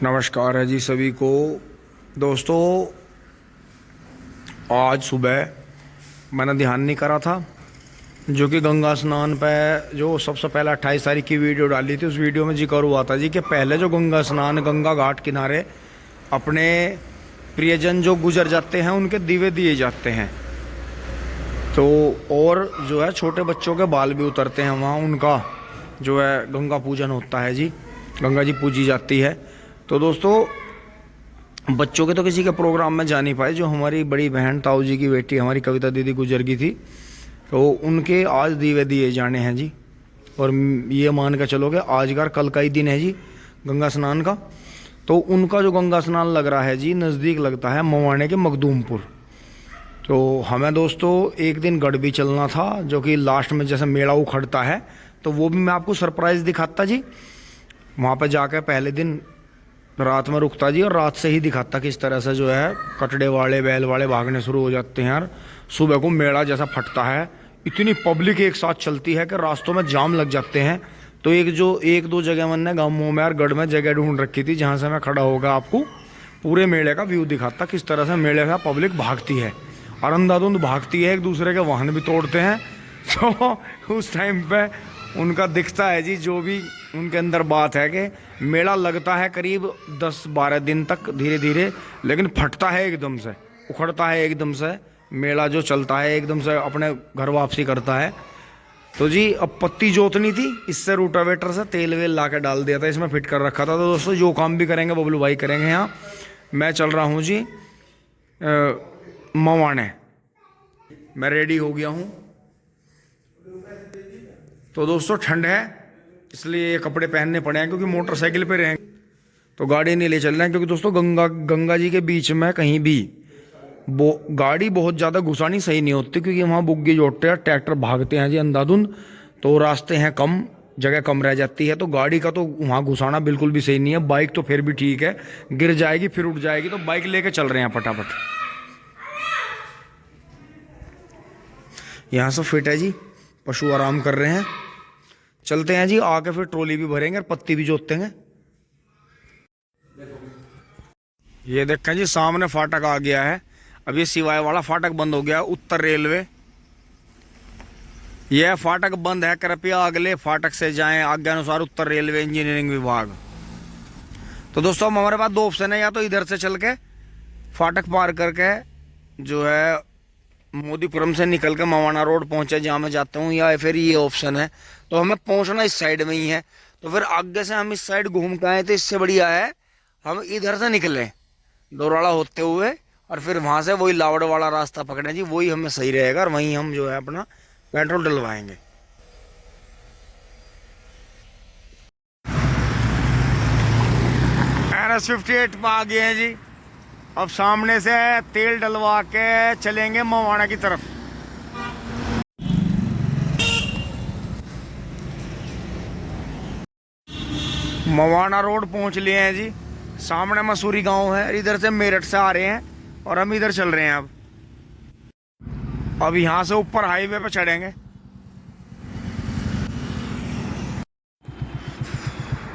नमस्कार है जी सभी को। दोस्तों, आज सुबह मैंने ध्यान नहीं करा था, जो कि गंगा स्नान पे जो सबसे पहले 28 तारीख की वीडियो डाली थी, उस वीडियो में जिक्र हुआ था जी कि पहले जो गंगा स्नान गंगा घाट किनारे अपने प्रियजन जो गुजर जाते हैं उनके दीवे दिए जाते हैं। तो और जो है छोटे बच्चों के बाल भी उतरते हैं वहाँ, उनका जो है गंगा पूजन होता है जी, गंगा जी पूजी जाती है। तो दोस्तों, बच्चों के तो किसी के प्रोग्राम में जा नहीं पाए। जो हमारी बड़ी बहन ताऊ जी की बेटी हमारी कविता दीदी गुजर गई थी, तो उनके आज दीवे दिए जाने हैं जी। और ये मान के चलोगे आज कल का ही दिन है जी गंगा स्नान का। तो उनका जो गंगा स्नान लग रहा है जी, नज़दीक लगता है मवाने के मखदूमपुर। तो हमें दोस्तों एक दिन गढ़ भी चलना था, जो कि लास्ट में जैसे मेला उखड़ता है, तो वो भी मैं आपको सरप्राइज़ दिखाता जी। वहाँ पर जाकर पहले दिन रात में रुकता जी, और रात से ही दिखाता किस तरह से जो है कटड़े वाले बैल वाले भागने शुरू हो जाते हैं यार। सुबह को मेला जैसा फटता है, इतनी पब्लिक एक साथ चलती है कि रास्तों में जाम लग जाते हैं। तो एक दो जगह मैंने गाँवों में यार गढ़ में जगह ढूंढ रखी थी, जहाँ से मैं खड़ा होगा आपको पूरे मेले का व्यू दिखाता, किस तरह से मेले का पब्लिक भागती है और अंधाधुंध भागती है, एक दूसरे के वाहन भी तोड़ते हैं। तो उस टाइम पे उनका दिखता है जी, जो भी उनके अंदर बात है कि मेला लगता है करीब 10-12 दिन तक धीरे धीरे, लेकिन फटता है एकदम से, उखड़ता है एकदम से। मेला जो चलता है एकदम से अपने घर वापसी करता है। तो जी अब पत्ती जोतनी थी, इससे रूटावेटर से तेल वेल ला के डाल दिया था, इसमें फिट कर रखा था। तो दोस्तों जो काम भी करेंगे बबलू भाई करेंगे। यहाँ मैं चल रहा हूँ जी मवाने, मैं रेडी हो गया हूँ। तो दोस्तों ठंड है, इसलिए ये कपड़े पहनने पड़े हैं, क्योंकि मोटरसाइकिल पे रहेंगे तो गाड़ी नहीं ले चल रहे हैं। क्योंकि दोस्तों गंगा जी के बीच में कहीं भी गाड़ी बहुत ज़्यादा घुसानी सही नहीं होती, क्योंकि वहाँ बुग्गी जोड़ते हैं, ट्रैक्टर भागते हैं जी अंधाधुंध, तो रास्ते हैं कम, जगह कम रह जाती है। तो गाड़ी का तो वहाँ घुसाना बिल्कुल भी सही नहीं है। बाइक तो फिर भी ठीक है, गिर जाएगी फिर उठ जाएगी, तो बाइक लेके चल रहे हैं फटाफट। यहाँ से फिट है जी, पशु आराम कर रहे हैं। चलते हैं जी, आके फिर ट्रॉली भी भरेंगे और पत्ती भी जोतते हैं। ये देखें जी, सामने फाटक आ गया है। अब ये सिवाय वाला फाटक बंद हो गया है, उत्तर रेलवे। यह फाटक बंद है, कृपया अगले फाटक से जाएं, आज्ञानुसार उत्तर रेलवे इंजीनियरिंग विभाग। तो दोस्तों हमारे पास दो ऑप्शन है, या तो इधर से चल के फाटक पार करके जो है मोदीपुरम से निकल के मवाना रोड पहुंचे जहाँ मैं जाता हूँ, या फिर ये ऑप्शन है। तो हमें पहुंचना इस साइड में ही है, तो फिर आगे से हम इस साइड घूम के आए, तो इससे बढ़िया है हम इधर से निकलें डोराड़ा होते हुए, और फिर वहाँ से वही लावड़ वाला रास्ता पकड़ें जी, वही हमें सही रहेगा। और वहीं हम जो है अपना पेट्रोल डलवाएंगे। NH-58 पर आ गए हैं जी। अब सामने से तेल डलवा के चलेंगे मवाना की तरफ। मवाना रोड पहुंच लिए हैं जी। सामने मसूरी गांव है, इधर से मेरठ से आ रहे हैं और हम इधर चल रहे हैं। अब यहां से ऊपर हाईवे पे चढ़ेंगे।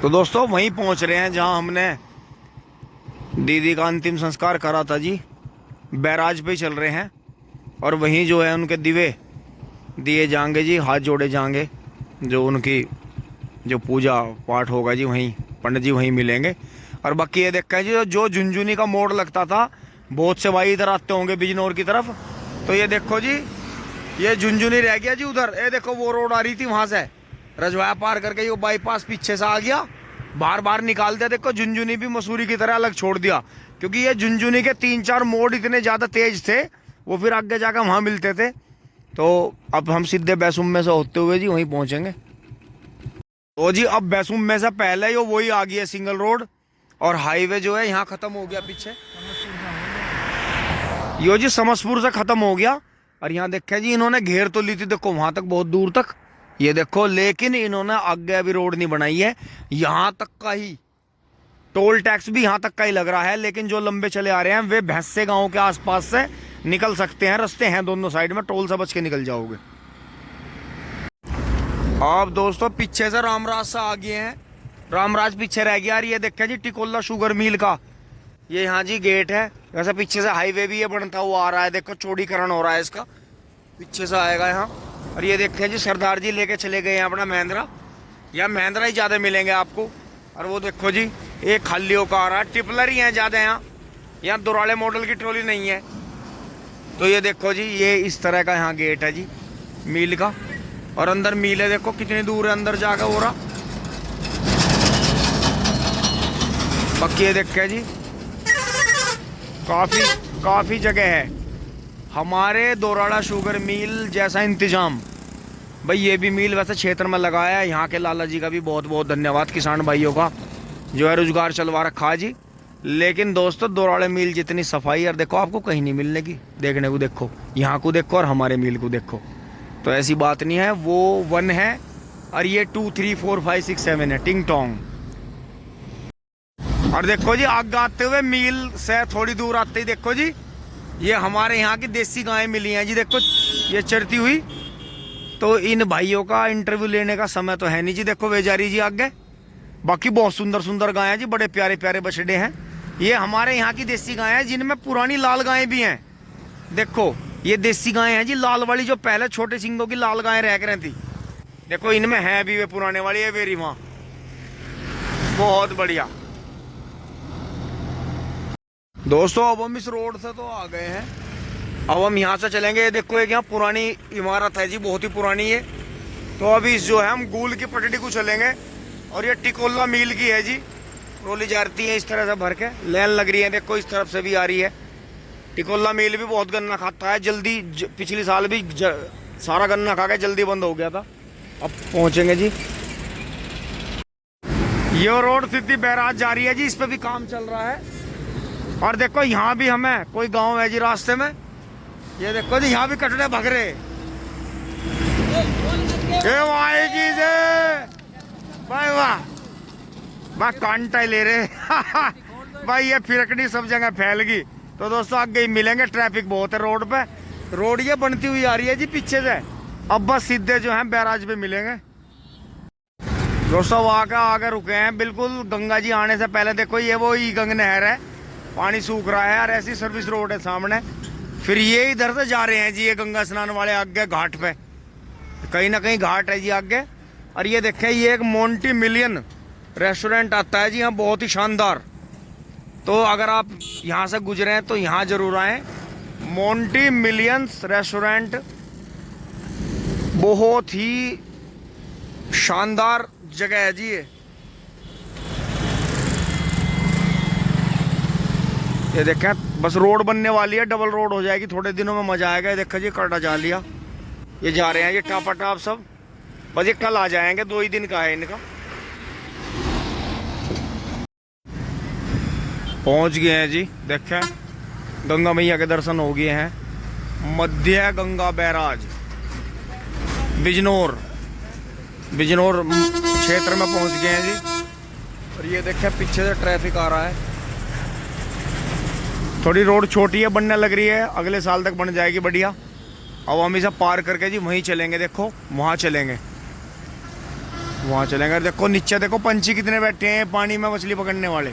तो दोस्तों वहीं पहुंच रहे हैं जहां हमने दीदी का अंतिम संस्कार करा था जी। बैराज पे चल रहे हैं, और वहीं जो है उनके दिवे दिए जाएंगे जी, हाथ जोड़े जाएंगे। जो उनकी जो पूजा पाठ होगा जी, वहीं पंडित जी वहीं मिलेंगे। और बाकी ये देखा है जी, जो झुंझुनी का मोड़ लगता था, बहुत से भाई इधर आते होंगे बिजनौर की तरफ। तो ये देखो जी, ये झुंझुनी रह गया जी उधर। ये देखो वो रोड आ रही थी वहाँ से रजवाया पार करके, ये बाईपास पीछे से आ गया, बार बार निकाल दिया। देखो झुंझुनी भी मसूरी की तरह अलग छोड़ दिया, क्योंकि ये झुंझुनी के 3-4 मोड़ इतने ज़्यादा तेज थे, वो फिर आगे जाकर वहाँ मिलते थे। तो अब हम सीधे बैसुम में से होते हुए जी वहीं पहुँचेंगे। तो जी अब बैसुम में से पहले ही वही आ गई है सिंगल रोड, और हाईवे जो है यहाँ ख़त्म हो गया पीछे। यो जी समसपुर से ख़त्म हो गया। और यहाँ देखे जी, इन्होंने घेर तो ली थी, देखो वहाँ तक बहुत दूर तक, ये देखो। लेकिन इन्होंने आगे अभी रोड नहीं बनाई है, यहाँ तक का ही टोल टैक्स भी यहाँ तक का ही लग रहा है। लेकिन जो लंबे चले आ रहे हैं वे भैंसे गांव के आसपास से निकल सकते हैं, रास्ते हैं दोनों साइड में, टोल से बच के निकल जाओगे। अब दोस्तों पीछे से रामराज सा आ गए हैं, रामराज पीछे रह गया। और ये देखे जी टिकोला शुगर मिल का ये यहाँ जी गेट है। वैसे पीछे से हाईवे भी ये बनता हुआ आ रहा है, देखो चौड़ीकरण हो रहा है इसका, पीछे से आएगा यहाँ। और ये देखते हैं जी सरदार जी लेके चले गए हैं अपना महिंद्रा, या महिंद्रा ही ज़्यादा मिलेंगे आपको। और वो देखो जी एक खाली होकर आ रहा है, टिपलर ही है ज़्यादा यहाँ दुराले मॉडल की ट्रॉली नहीं है। तो ये देखो जी ये इस तरह का यहाँ गेट है जी मील का। और अंदर मील है, देखो कितनी दूर है अंदर जाकर हो रहा। बाकी ये देखे जी काफ़ी जगह है हमारे दोराड़ा शुगर मिल जैसा इंतजाम। भाई ये भी मिल वैसे क्षेत्र में लगाया है। यहाँ के लाला जी का भी बहुत बहुत धन्यवाद, किसान भाइयों का जो है रोजगार चलवा रखा है जी। लेकिन दोस्तों दोराड़े मिल जितनी सफाई और देखो आपको कहीं नहीं मिलने की, देखने को देखो, यहाँ को देखो और हमारे मिल को देखो। तो ऐसी बात नहीं है, वो 1 है और ये 2 3 4 5 6 7 है, टिंग टोंग। और देखो जी आगे आते हुए मिल से थोड़ी दूर आते ही देखो जी ये हमारे यहाँ की देसी गायें मिली हैं जी, देखो ये चरती हुई। तो इन भाइयों का इंटरव्यू लेने का समय तो है नहीं जी, देखो वेजारी जी आगे। बाकी बहुत सुंदर सुंदर गायें जी, बड़े प्यारे प्यारे बछड़े हैं। ये हमारे यहाँ की देसी गायें हैं जिनमें पुरानी लाल गायें भी हैं। देखो ये देसी गायें हैं जी, लाल वाली जो पहले छोटे सिंगों की लाल गायें रह कर थी, देखो इनमें है भी वे पुराने वाली है वेरी माँ, बहुत बढ़िया। दोस्तों अब हम इस रोड से तो आ गए हैं, अब हम यहाँ से चलेंगे। ये देखो एक यहाँ पुरानी इमारत है जी, बहुत ही पुरानी है। तो अभी इस जो है हम गूल की पटड़ी को चलेंगे। और ये टिकोला मिल की है जी, ट्रॉली जाती है इस तरह से भर के, लाइन लग रही है देखो इस तरफ से भी आ रही है। टिकोला मिल भी बहुत गन्ना खाता है, जल्दी पिछली साल भी सारा गन्ना खा के जल्दी बंद हो गया था। अब पहुँचेंगे जी, ये रोड सीधी बैराज जा रही है जी, इस पर भी काम चल रहा है। और देखो यहाँ भी हमें कोई गांव है जी रास्ते में, ये देखो जी यहाँ भी कटड़े भग रहे भाई, वाह कांटा ले रहे भाई, ये फिरकनी सब जगह फैल गई। तो दोस्तों आगे ही मिलेंगे, ट्रैफिक बहुत है रोड पे, रोड ये बनती हुई आ रही है जी पीछे से। अब बस सीधे जो है बैराज पे मिलेंगे। दोस्तों वहाँ का आगे रुके हैं बिल्कुल गंगा जी आने से पहले। देखो ये वो ई गंग नहर है, पानी सूख रहा है और ऐसी सर्विस रोड है सामने। फिर ये इधर से जा रहे हैं जी ये गंगा स्नान वाले आगे घाट पे, कहीं ना कहीं घाट है जी आगे। और ये देखें ये एक मोंटी मिलियन रेस्टोरेंट आता है जी यहाँ, बहुत ही शानदार। तो अगर आप यहाँ से गुजरे हैं तो यहाँ जरूर आए, मोंटी मिलियंस रेस्टोरेंट बहुत ही शानदार जगह है जी। ये देखें बस रोड बनने वाली है, डबल रोड हो जाएगी थोड़े दिनों में, मजा आएगा। ये देखो जी कटा जा लिया, ये जा रहे हैं ये टापा टाप सब, बस ये कल आ जाएंगे, 2 ही दिन का है इनका। पहुंच गए हैं जी, देखें गंगा मैया के दर्शन हो गए हैं। मध्य गंगा बैराज बिजनौर क्षेत्र में पहुंच गए हैं जी। और ये देखें पीछे से ट्रैफिक आ रहा है, थोड़ी रोड छोटी है, बनने लग रही है, अगले साल तक बन जाएगी बढ़िया। अब हम इसे पार करके जी वहीं चलेंगे, देखो वहाँ चलेंगे। देखो नीचे देखो पंछी कितने बैठे हैं पानी में मछली पकड़ने वाले।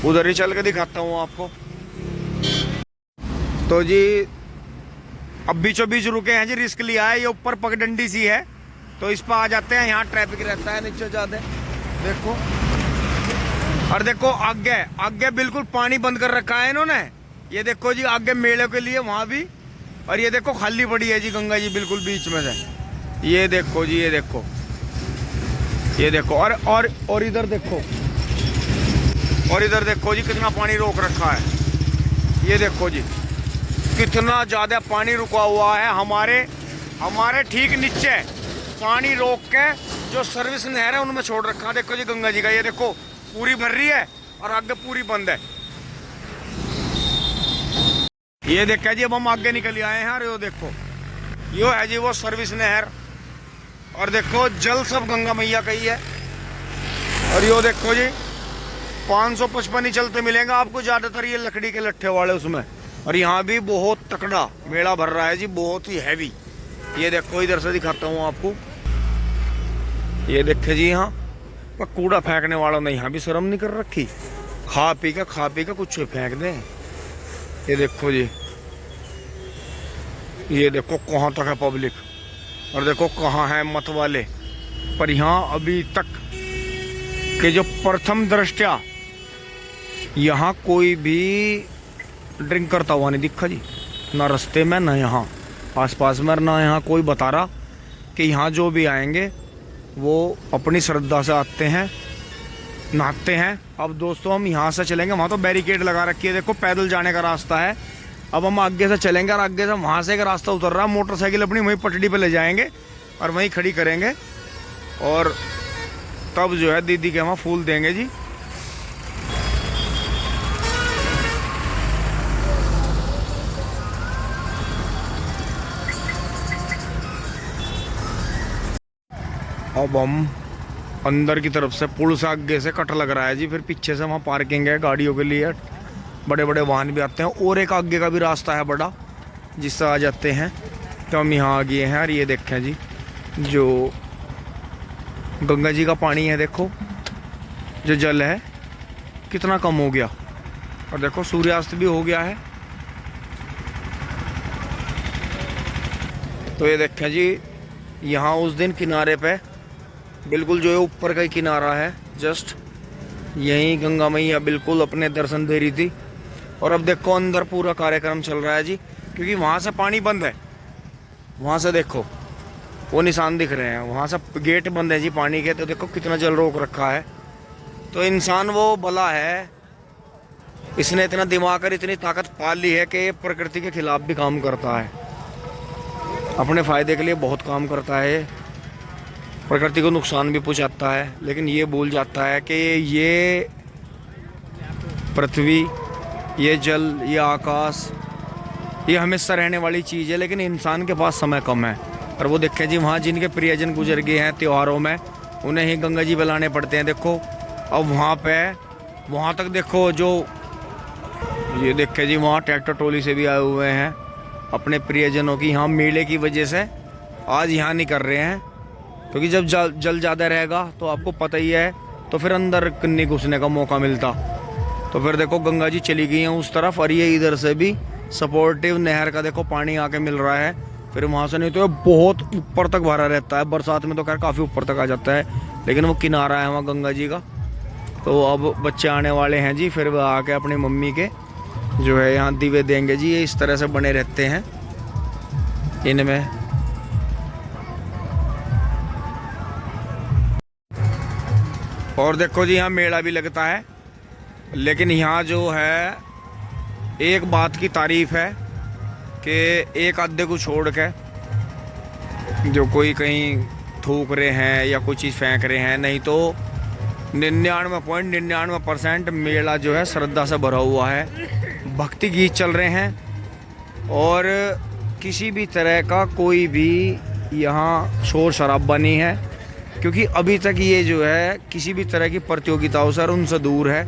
उधर ही चल के दिखाता हूँ आपको। तो जी अब बीचों बीच रुके हैं जी, रिस्क लिया है, ये ऊपर पगडंडी सी है तो इस पर आ जाते हैं। यहाँ ट्रैफिक रहता है, नीचे जाते हैं देखो। और देखो आगे बिल्कुल पानी बंद कर रखा है इन्होंने, ये देखो जी आगे मेले के लिए वहाँ भी। और ये देखो खाली पड़ी है जी गंगा जी बिल्कुल बीच में से, ये देखो जी, ये देखो। और इधर देखो, और इधर देखो जी कितना पानी रोक रखा है, ये देखो जी कितना ज्यादा पानी रुका हुआ है। हमारे ठीक नीचे पानी रोक के जो सर्विस नहर है उनमें छोड़ रखा है। देखो जी गंगा जी का, ये देखो पूरी भर रही है और आगे पूरी बंद है। ये देखा जी अब हम आगे निकल आए हैं। और ये देखो यो है जी वो सर्विस नहर, और देखो जल सब गंगा मैया का ही है। और यो देखो जी 555 ही चलते मिलेंगे आपको ज़्यादातर, ये लकड़ी के लट्ठे वाले उसमें। और यहाँ भी बहुत तकड़ा मेला भर रहा है जी, बहुत ही हैवी। ये देखो इधर से दिखाता हूँ आपको, ये देखे जी यहाँ पर कूड़ा फेंकने वालों ने यहाँ भी शर्म नहीं कर रखी, खा पी के कुछ फेंक दें। ये देखो जी, ये देखो कहाँ तक है पब्लिक, और देखो कहाँ है मत वाले। पर यहाँ अभी तक के जो प्रथम दृष्टया यहाँ कोई भी ड्रिंक करता हुआ नहीं दिखा जी, ना रास्ते में ना यहाँ आसपास में, ना यहाँ कोई बता रहा कि यहाँ जो भी आएंगे वो अपनी श्रद्धा से आते हैं, नहाते हैं। अब दोस्तों हम यहाँ से चलेंगे, वहाँ तो बैरिकेड लगा रखी है, देखो पैदल जाने का रास्ता है। अब हम आगे से चलेंगे और आगे से वहाँ से एक रास्ता उतर रहा है, मोटरसाइकिल अपनी वहीं पटड़ी पे ले जाएंगे और वहीं खड़ी करेंगे, और तब जो है दीदी के वहाँ फूल देंगे जी। अब हम अंदर की तरफ से पुल से आगे से कट लग रहा है जी, फिर पीछे से वहाँ पार्किंग है गाड़ियों के लिए, बड़े बड़े वाहन भी आते हैं, और एक आगे का भी रास्ता है बड़ा जिससे आ जाते हैं। तो हम यहाँ आ गए हैं और ये देखें जी जो गंगा जी का पानी है, देखो जो जल है कितना कम हो गया, और देखो सूर्यास्त भी हो गया है। तो ये देखें जी यहाँ उस दिन किनारे पे बिल्कुल जो है ऊपर का ही किनारा है, जस्ट यहीं गंगा मैया बिल्कुल अपने दर्शन दे रही थी। और अब देखो अंदर पूरा कार्यक्रम चल रहा है जी, क्योंकि वहाँ से पानी बंद है, वहाँ से देखो वो निशान दिख रहे हैं, वहाँ से गेट बंद है जी पानी के। तो देखो कितना जल रोक रखा है। तो इंसान वो भला है, इसने इतना दिमाग और इतनी ताकत पाल ली है कि प्रकृति के खिलाफ भी काम करता है, अपने फ़ायदे के लिए बहुत काम करता है, प्रकृति को नुकसान भी पहुंचाता है। लेकिन ये भूल जाता है कि ये पृथ्वी, ये जल, ये आकाश, ये हमेशा रहने वाली चीज़ है, लेकिन इंसान के पास समय कम है। और वो देखें जी वहाँ जिनके प्रियजन गुजर गए हैं त्योहारों में, उन्हें ही गंगा जी बुलाने पड़ते हैं। देखो अब वहाँ तक देखो जो ये देखें जी वहाँ ट्रैक्टर ट्रॉली से भी आए हुए हैं अपने प्रियजनों की। यहाँ मेले की वजह से आज यहाँ नहीं कर रहे हैं, क्योंकि जब जल ज़्यादा रहेगा तो आपको पता ही है, तो फिर अंदर नहीं घुसने का मौका मिलता। तो फिर देखो गंगा जी चली गई हैं उस तरफ, और ये इधर से भी सपोर्टिव नहर का देखो पानी आके मिल रहा है। फिर वहाँ से नहीं तो बहुत ऊपर तक भरा रहता है, बरसात में तो खैर काफ़ी ऊपर तक आ जाता है, लेकिन वो किनारा है वहाँ गंगा जी का। तो अब बच्चे आने वाले हैं जी, फिर वह आके अपनी मम्मी के जो है यहाँ दीवे देंगे जी। ये इस तरह से बने रहते हैं इनमें। और देखो जी यहाँ मेला भी लगता है, लेकिन यहाँ जो है एक बात की तारीफ है कि एक आधे को छोड़ के जो कोई कहीं थूक रहे हैं या कोई चीज़ फेंक रहे हैं, नहीं तो 99.99% मेला जो है श्रद्धा से भरा हुआ है। भक्ति गीत चल रहे हैं और किसी भी तरह का कोई भी यहाँ शोर शराबा नहीं है, क्योंकि अभी तक ये जो है किसी भी तरह की प्रतियोगिताओं से उनसे दूर है।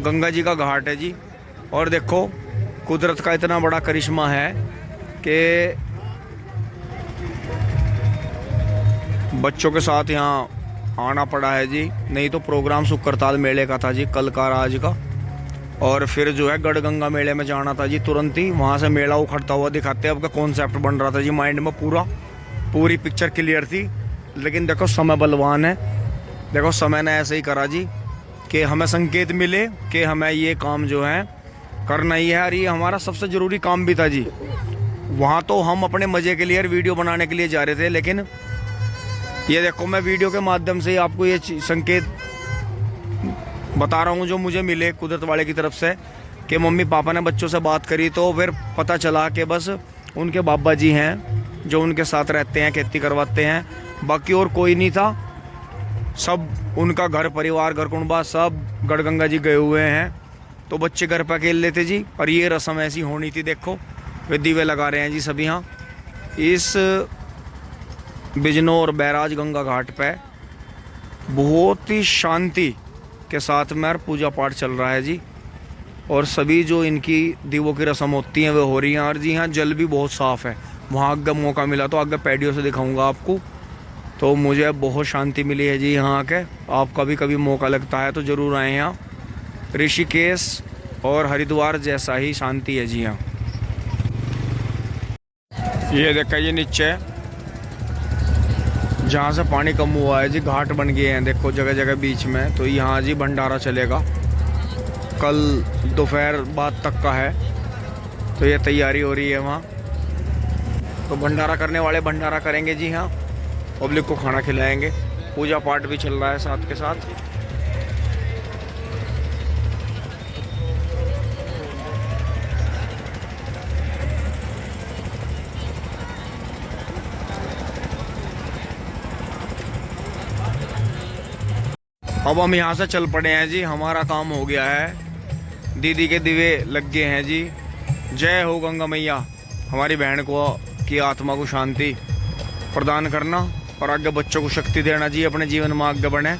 गंगा जी का घाट है जी, और देखो कुदरत का इतना बड़ा करिश्मा है कि बच्चों के साथ यहाँ आना पड़ा है जी, नहीं तो प्रोग्राम शुक्रताल मेले का था जी, कल का आज का। और फिर जो है गढ़गंगा मेले में जाना था जी तुरंत ही, वहाँ से मेला उखड़ता हुआ दिखाते अब का कॉन्सेप्ट बन रहा था जी माइंड में, पूरी पिक्चर क्लियर थी। लेकिन देखो समय बलवान है, देखो समय ने ऐसे ही करा जी कि हमें संकेत मिले कि हमें ये काम जो है करना ही है, और ये हमारा सबसे ज़रूरी काम भी था जी। वहाँ तो हम अपने मज़े के लिए और वीडियो बनाने के लिए जा रहे थे, लेकिन ये देखो मैं वीडियो के माध्यम से आपको ये संकेत बता रहा हूँ जो मुझे मिले कुदरत वाले की तरफ से, कि मम्मी पापा ने बच्चों से बात करी तो फिर पता चला कि बस उनके बाबा जी हैं जो उनके साथ रहते हैं, खेती करवाते हैं, बाकी और कोई नहीं था। सब उनका घर परिवार, घर कुंबा सब गढ़गंगा जी गए हुए हैं, तो बच्चे घर पर अकेले लेते जी। और ये रस्म ऐसी होनी थी, देखो वे दीवे लगा रहे हैं जी सभी यहाँ इस बिजनौर बैराज गंगा घाट पे। बहुत ही शांति के साथ में पूजा पाठ चल रहा है जी। और सभी जो इनकी दीवों की रस्म होती हैं वो हो रही हैं। और जी हाँ, जल भी बहुत साफ़ है। वहाँ आगे मौका मिला तो आगे पैडियो से दिखाऊंगा आपको। तो मुझे बहुत शांति मिली है जी यहाँ आके। आपका भी कभी मौका लगता है तो ज़रूर आएँ यहाँ। ऋषिकेश और हरिद्वार जैसा ही शांति है जी यहाँ। ये देखा, ये नीचे जहाँ से पानी कम हुआ है जी, घाट बन गए हैं देखो जगह जगह बीच में। तो यहाँ जी भंडारा चलेगा, कल दोपहर बाद तक का है। तो ये तैयारी हो रही है वहाँ। तो भंडारा करने वाले भंडारा करेंगे जी हाँ, पब्लिक को खाना खिलाएंगे। पूजा पाठ भी चल रहा है साथ के साथ। अब हम यहाँ से चल पड़े हैं जी, हमारा काम हो गया है। दीदी के दिवे लग गए हैं जी। जय हो गंगा मैया, हमारी बहन को की आत्मा को शांति प्रदान करना और आगे बच्चों को शक्ति देना जी, अपने जीवन में आगे बढ़े।